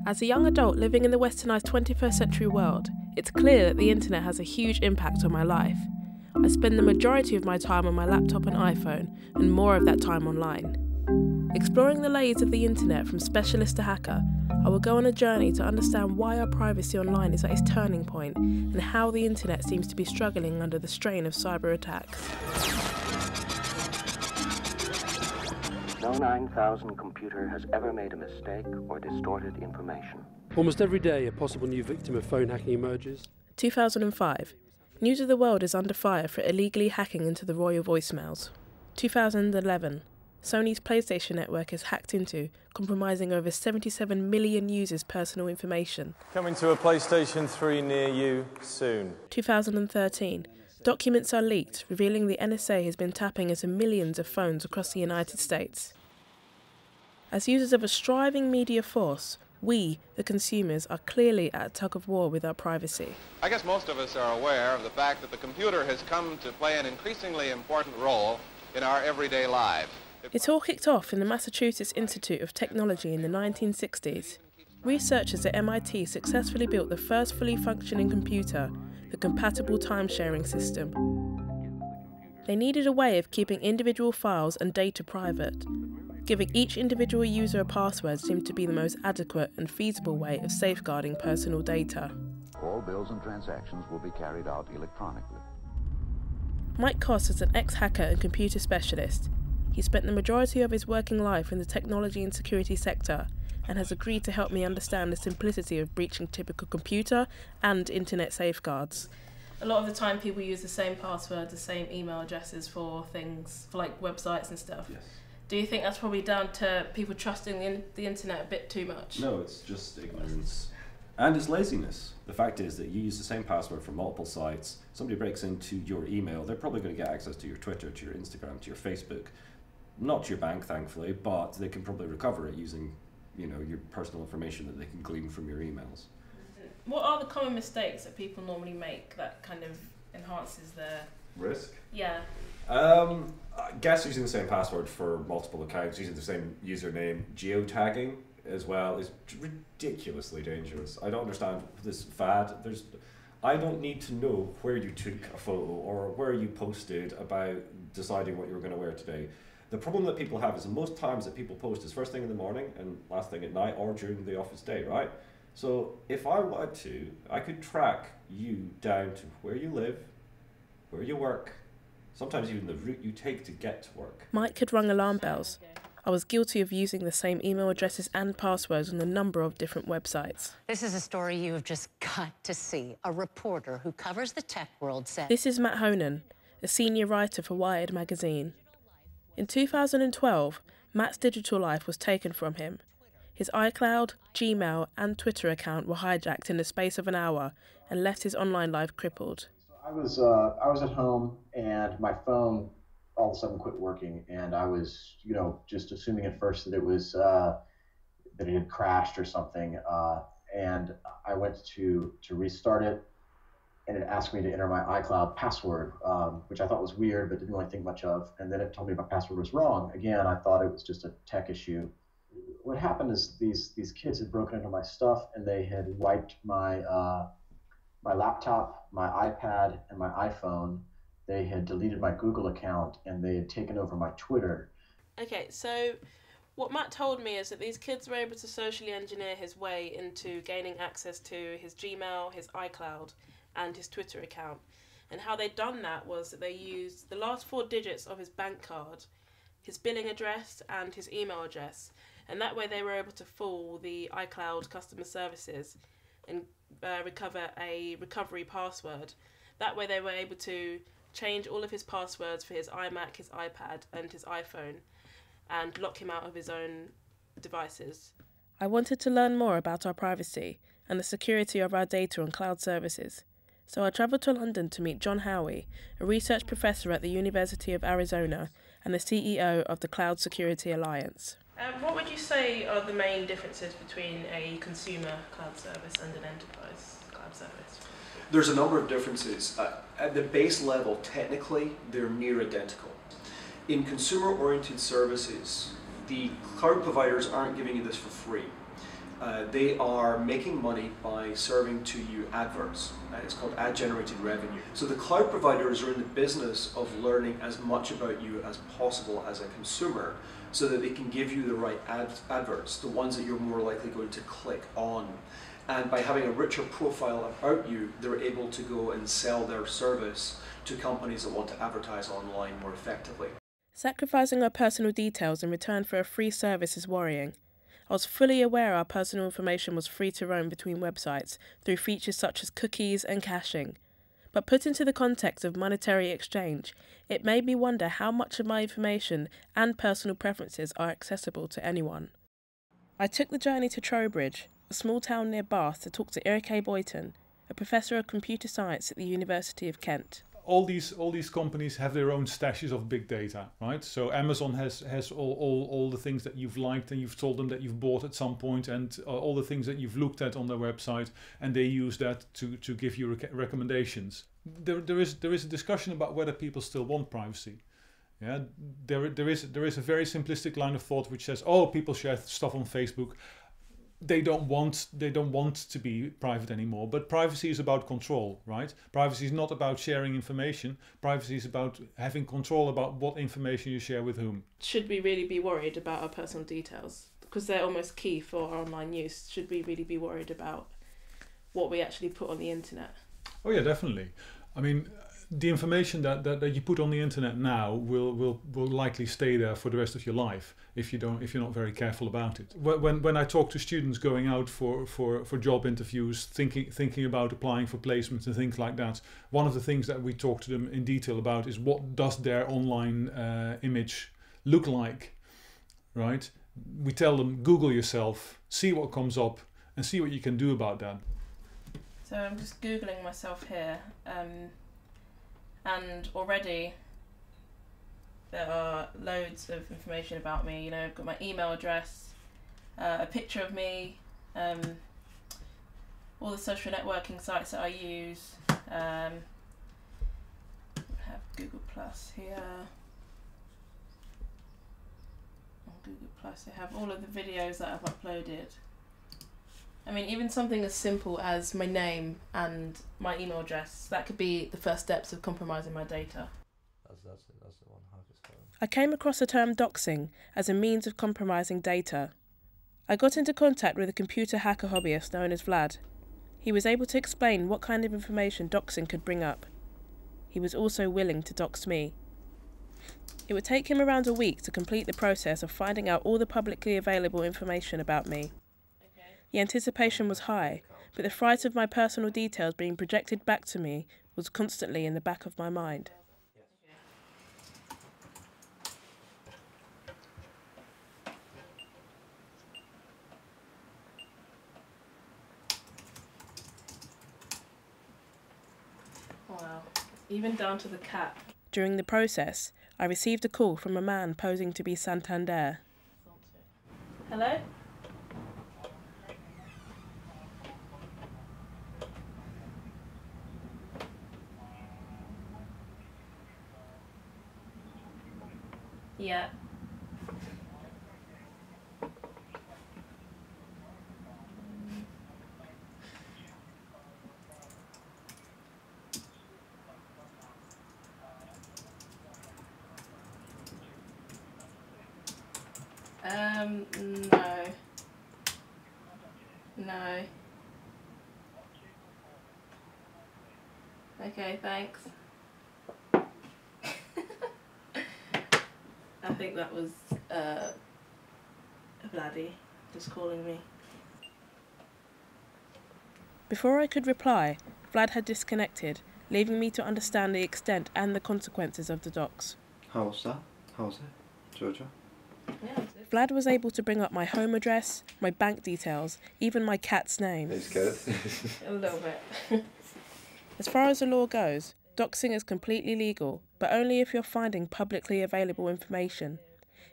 As a young adult living in the westernised 21st century world, it's clear that the internet has a huge impact on my life. I spend the majority of my time on my laptop and iPhone, and more of that time online. Exploring the layers of the internet from specialist to hacker, I will go on a journey to understand why our privacy online is at its turning point and how the internet seems to be struggling under the strain of cyber attacks. No 9000 computer has ever made a mistake or distorted information. Almost every day, a possible new victim of phone hacking emerges. 2005. News of the world is under fire for illegally hacking into the royal voicemails. 2011. Sony's PlayStation network is hacked into, compromising over 77 million users' personal information. Coming to a PlayStation 3 near you soon. 2013. Documents are leaked, revealing the NSA has been tapping into millions of phones across the United States. As users of a striving media force, we, the consumers, are clearly at a tug-of-war with our privacy. I guess most of us are aware of the fact that the computer has come to play an increasingly important role in our everyday lives. It all kicked off in the Massachusetts Institute of Technology in the 1960s. Researchers at MIT successfully built the first fully functioning computer, the compatible time-sharing system. They needed a way of keeping individual files and data private. Giving each individual user a password seemed to be the most adequate and feasible way of safeguarding personal data. All bills and transactions will be carried out electronically. Mike Koss is an ex-hacker and computer specialist. He spent the majority of his working life in the technology and security sector and has agreed to help me understand the simplicity of breaching typical computer and internet safeguards. A lot of the time people use the same password, the same email addresses for things, for like websites and stuff. Yes. Do you think that's probably down to people trusting the internet a bit too much? No, it's just ignorance. And it's laziness. The fact is that you use the same password for multiple sites. Somebody breaks into your email, they're probably going to get access to your Twitter, to your Instagram, to your Facebook. Not to your bank, thankfully, but they can probably recover it using, your personal information that they can glean from your emails. What are the common mistakes that people normally make that kind of enhances their risk? Yeah. I guess using the same password for multiple accounts, using the same username, geotagging as well is ridiculously dangerous. I don't understand this fad. I don't need to know where you took a photo or where you posted about deciding what you were going to wear today. The problem that people have is most times that people post is first thing in the morning and last thing at night or during the office day, right? So if I wanted to, I could track you down to where you live, where you work, sometimes even the route you take to get to work. Mike had rung alarm bells. I was guilty of using the same email addresses and passwords on a number of different websites. This is a story you have just got to see. A reporter who covers the tech world said... This is Matt Honan, a senior writer for Wired magazine. In 2012, Matt's digital life was taken from him. His iCloud, Gmail and Twitter account were hijacked in the space of an hour and left his online life crippled. I was at home and my phone all of a sudden quit working, and I was, just assuming at first that it was that it had crashed or something. And I went to restart it, and it asked me to enter my iCloud password, which I thought was weird, but didn't really think much of. And then it told me my password was wrong. Again, I thought it was just a tech issue. What happened is these kids had broken into my stuff, and they had wiped my my laptop, my iPad, and my iPhone. They had deleted my Google account, and they had taken over my Twitter. Okay, so what Matt told me is that these kids were able to socially engineer his way into gaining access to his Gmail, his iCloud, and his Twitter account. And how they'd done that was that they used the last 4 digits of his bank card, his billing address, and his email address. And that way they were able to fool the iCloud customer services and recover a recovery password. That way they were able to change all of his passwords for his iMac, his iPad, and his iPhone, and lock him out of his own devices. I wanted to learn more about our privacy and the security of our data on cloud services. So I travelled to London to meet John Howie, a research professor at the University of Arizona and the CEO of the Cloud Security Alliance. What would you say are the main differences between a consumer cloud service and an enterprise cloud service? There's a number of differences. At the base level, technically, they're near identical. In consumer-oriented services, the cloud providers aren't giving you this for free. They are making money by serving to you adverts. It's called ad-generated revenue. So the cloud providers are in the business of learning as much about you as possible as a consumer, so that they can give you the right adverts, the ones that you're more likely going to click on. And by having a richer profile about you, they're able to go and sell their service to companies that want to advertise online more effectively. Sacrificing our personal details in return for a free service is worrying. I was fully aware our personal information was free to roam between websites through features such as cookies and caching. But put into the context of monetary exchange, it made me wonder how much of my information and personal preferences are accessible to anyone. I took the journey to Trowbridge, a small town near Bath, to talk to Eric Boyton, a professor of computer science at the University of Kent. All these companies have their own stashes of big data, right? So Amazon has all the things that you've liked and you've told them that you've bought at some point, and all the things that you've looked at on their website, and they use that to give you recommendations. There is a discussion about whether people still want privacy. Yeah, there is a very simplistic line of thought which says, oh, people share stuff on Facebook. They don't want to be private anymore. But privacy is about control, right? Privacy is not about sharing information. Privacy is about having control about what information you share with whom. Should we really be worried about our personal details? Because they're almost key for our online use. Should we really be worried about what we actually put on the internet? Oh yeah, definitely. I mean, the information that you put on the internet now will likely stay there for the rest of your life if you're not very careful about it. When I talk to students going out for job interviews, thinking about applying for placements and things like that, one of the things that we talk to them in detail about is what does their online image look like, right? We tell them, Google yourself, see what comes up, and see what you can do about that. So I'm just Googling myself here. And already there are loads of information about me. You know, I've got my email address, a picture of me, all the social networking sites that I use. I have Google Plus here. On Google Plus, I have all of the videos that I've uploaded. I mean, even something as simple as my name and my email address, that could be the first steps of compromising my data. That's the one. I came across the term doxing as a means of compromising data. I got into contact with a computer hacker hobbyist known as Vlad. He was able to explain what kind of information doxing could bring up. He was also willing to dox me. It would take him around a week to complete the process of finding out all the publicly available information about me. The anticipation was high, but the fright of my personal details being projected back to me was constantly in the back of my mind. Wow, even down to the cat. During the process, I received a call from a man posing to be Santander. Hello? Yeah. No. No. Okay, thanks. I think that was Vladdy just calling me. Before I could reply, Vlad had disconnected, leaving me to understand the extent and the consequences of the dox. How was that? How was it, Georgia? Yeah, Vlad was able to bring up my home address, my bank details, even my cat's name. Are you scared? A little bit. As far as the law goes, doxing is completely legal, but only if you're finding publicly available information.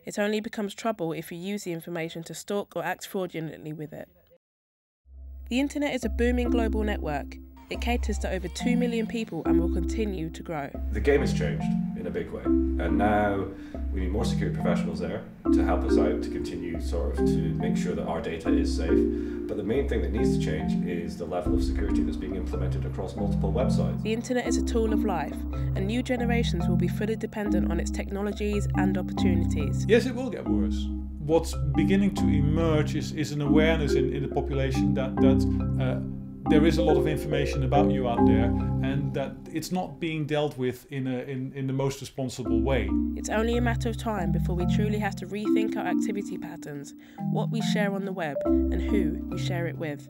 It only becomes trouble if you use the information to stalk or act fraudulently with it. The internet is a booming global network. It caters to over 2 million people and will continue to grow. The game has changed. in a big way. And now we need more security professionals there to help us out, to continue sort of to make sure that our data is safe. But the main thing that needs to change is the level of security that's being implemented across multiple websites. The internet is a tool of life, and new generations will be fully dependent on its technologies and opportunities. Yes, it will get worse. What's beginning to emerge is an awareness in the population that there is a lot of information about you out there, and that it's not being dealt with in the most responsible way. It's only a matter of time before we truly have to rethink our activity patterns, what we share on the web, and who we share it with.